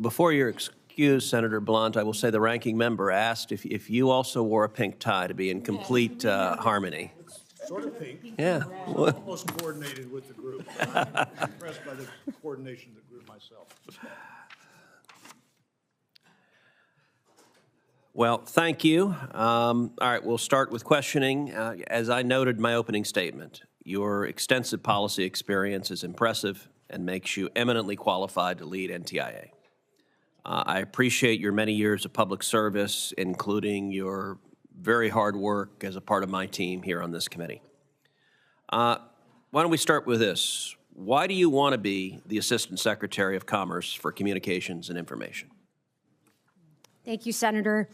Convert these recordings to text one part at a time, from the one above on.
Before you're excused, Senator Blunt, I will say the ranking member asked if you also wore a pink tie to be in complete harmony. Sort of pink. Yeah. Almost coordinated with the group. I'm impressed by the coordination of the group myself. Well, thank you. All right, we'll start with questioning. As I noted in my opening statement, your extensive policy experience is impressive and makes you eminently qualified to lead NTIA. I appreciate your many years of public service, including your very hard work as a part of my team here on this committee. Why don't we start with this? Why do you want to be the Assistant Secretary of Commerce for Communications and Information? Thank you, Senator.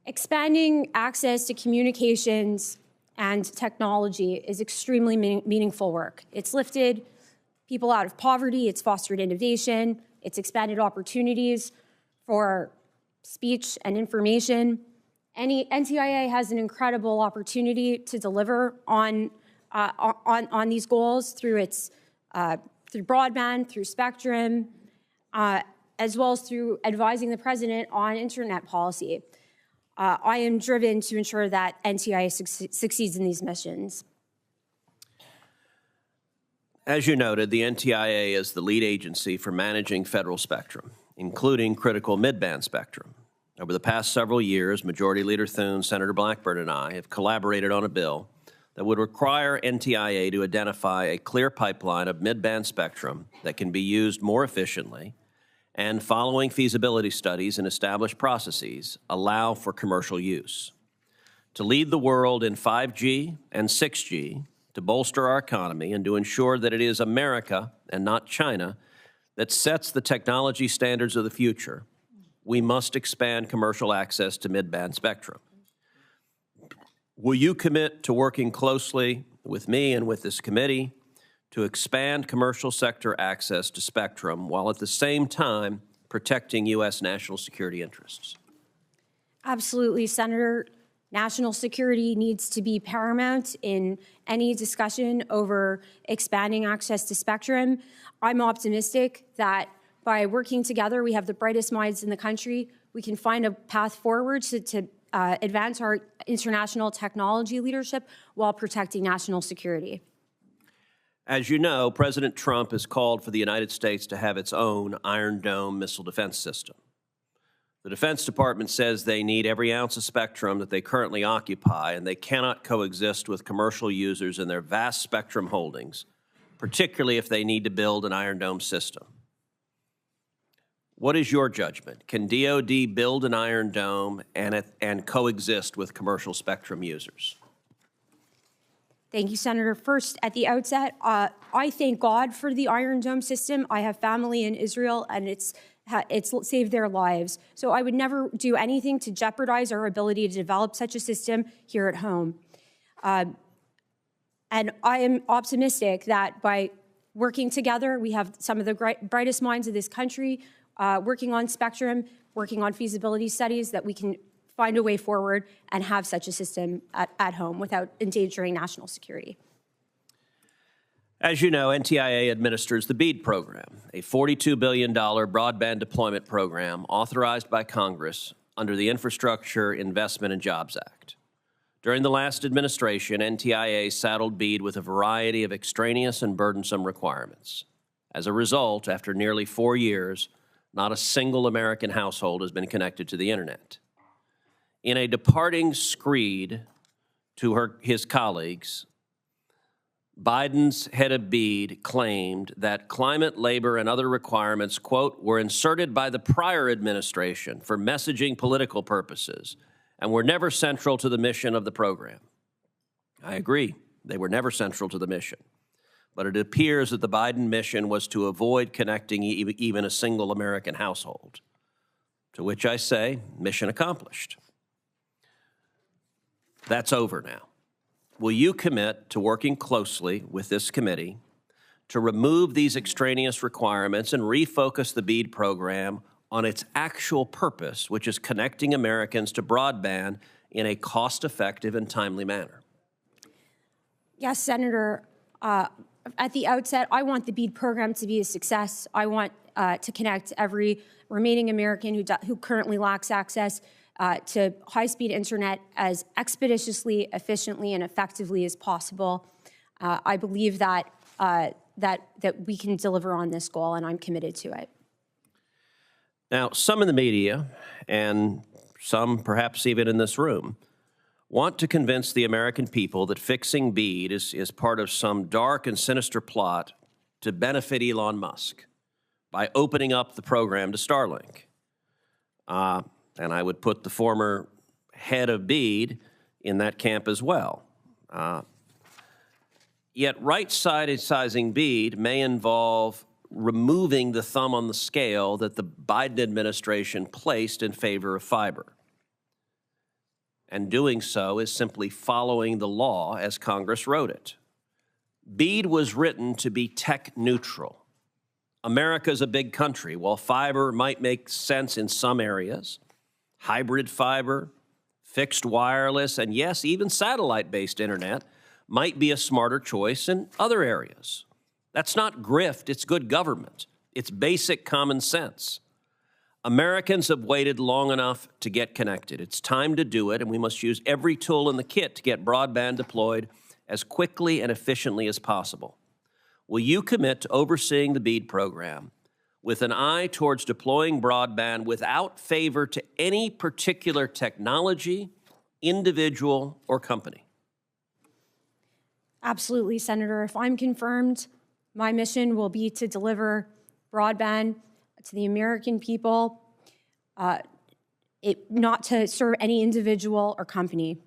Expanding access to communications and technology is extremely meaningful work. It's lifted people out of poverty, it's fostered innovation, it's expanded opportunities for speech and information. NTIA has an incredible opportunity to deliver on these goals through broadband, through spectrum, as well as through advising the president on internet policy. I am driven to ensure that NTIA succeeds in these missions. As you noted, the NTIA is the lead agency for managing federal spectrum, including critical mid-band spectrum. Over the past several years, Majority Leader Thune, Senator Blackburn, and I have collaborated on a bill that would require NTIA to identify a clear pipeline of mid-band spectrum that can be used more efficiently and, following feasibility studies and established processes, allow for commercial use. To lead the world in 5G and 6G, to bolster our economy, and to ensure that it is America and not China that sets the technology standards of the future, we must expand commercial access to mid-band spectrum. Will you commit to working closely with me and with this committee to expand commercial sector access to spectrum while at the same time protecting U.S. national security interests? Absolutely, Senator. National security needs to be paramount in any discussion over expanding access to spectrum. I'm optimistic that by working together, we have the brightest minds in the country. We can find a path forward to advance our international technology leadership while protecting national security. As you know, President Trump has called for the United States to have its own Iron Dome missile defense system. The Defense Department says they need every ounce of spectrum that they currently occupy, and they cannot coexist with commercial users in their vast spectrum holdings, particularly if they need to build an Iron Dome system. What is your judgment? Can DoD build an Iron Dome and coexist with commercial spectrum users? Thank you, Senator. First, at the outset, I thank God for the Iron Dome system. I have family in Israel, and it's saved their lives. So I would never do anything to jeopardize our ability to develop such a system here at home. And I am optimistic that by working together, we have some of the brightest minds of this country working on spectrum, working on feasibility studies, that we can find a way forward and have such a system at home without endangering national security. As you know, NTIA administers the BEAD program, a $42 billion broadband deployment program authorized by Congress under the Infrastructure Investment and Jobs Act. During the last administration, NTIA saddled BEAD with a variety of extraneous and burdensome requirements. As a result, after nearly 4 years, not a single American household has been connected to the internet. In a departing screed to his colleagues, Biden's head of BEAD claimed that climate, labor, and other requirements, quote, were inserted by the prior administration for messaging political purposes and were never central to the mission of the program. I agree, they were never central to the mission. But it appears that the Biden mission was to avoid connecting even a single American household, to which I say, mission accomplished. That's over now. Will you commit to working closely with this committee to remove these extraneous requirements and refocus the BEAD program on its actual purpose, which is connecting Americans to broadband in a cost-effective and timely manner? Yes, Senator. At the outset, I want the BEAD program to be a success. I want to connect every remaining American who currently lacks access to high-speed internet as expeditiously, efficiently, and effectively as possible. I believe that we can deliver on this goal, and I'm committed to it. Now, some in the media, and some perhaps even in this room, want to convince the American people that fixing BEAD is part of some dark and sinister plot to benefit Elon Musk by opening up the program to Starlink. And I would put the former head of BEAD in that camp as well. Yet right-sizing BEAD may involve removing the thumb on the scale that the Biden administration placed in favor of fiber. And doing so is simply following the law as Congress wrote it. BEAD was written to be tech neutral. America's a big country. While fiber might make sense in some areas, hybrid fiber, fixed wireless, and yes, even satellite-based internet might be a smarter choice in other areas. That's not grift, it's good government. It's basic common sense. Americans have waited long enough to get connected. It's time to do it, and we must use every tool in the kit to get broadband deployed as quickly and efficiently as possible. Will you commit to overseeing the BEAD program with an eye towards deploying broadband without favor to any particular technology, individual, or company? Absolutely, Senator. If I'm confirmed, my mission will be to deliver broadband to the American people, not to serve any individual or company.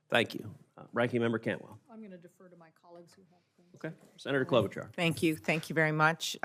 Thank you. Ranking Member Cantwell. I'm going to defer to my colleagues who have things. Okay. Senator Klobuchar. Thank you. Thank you very much.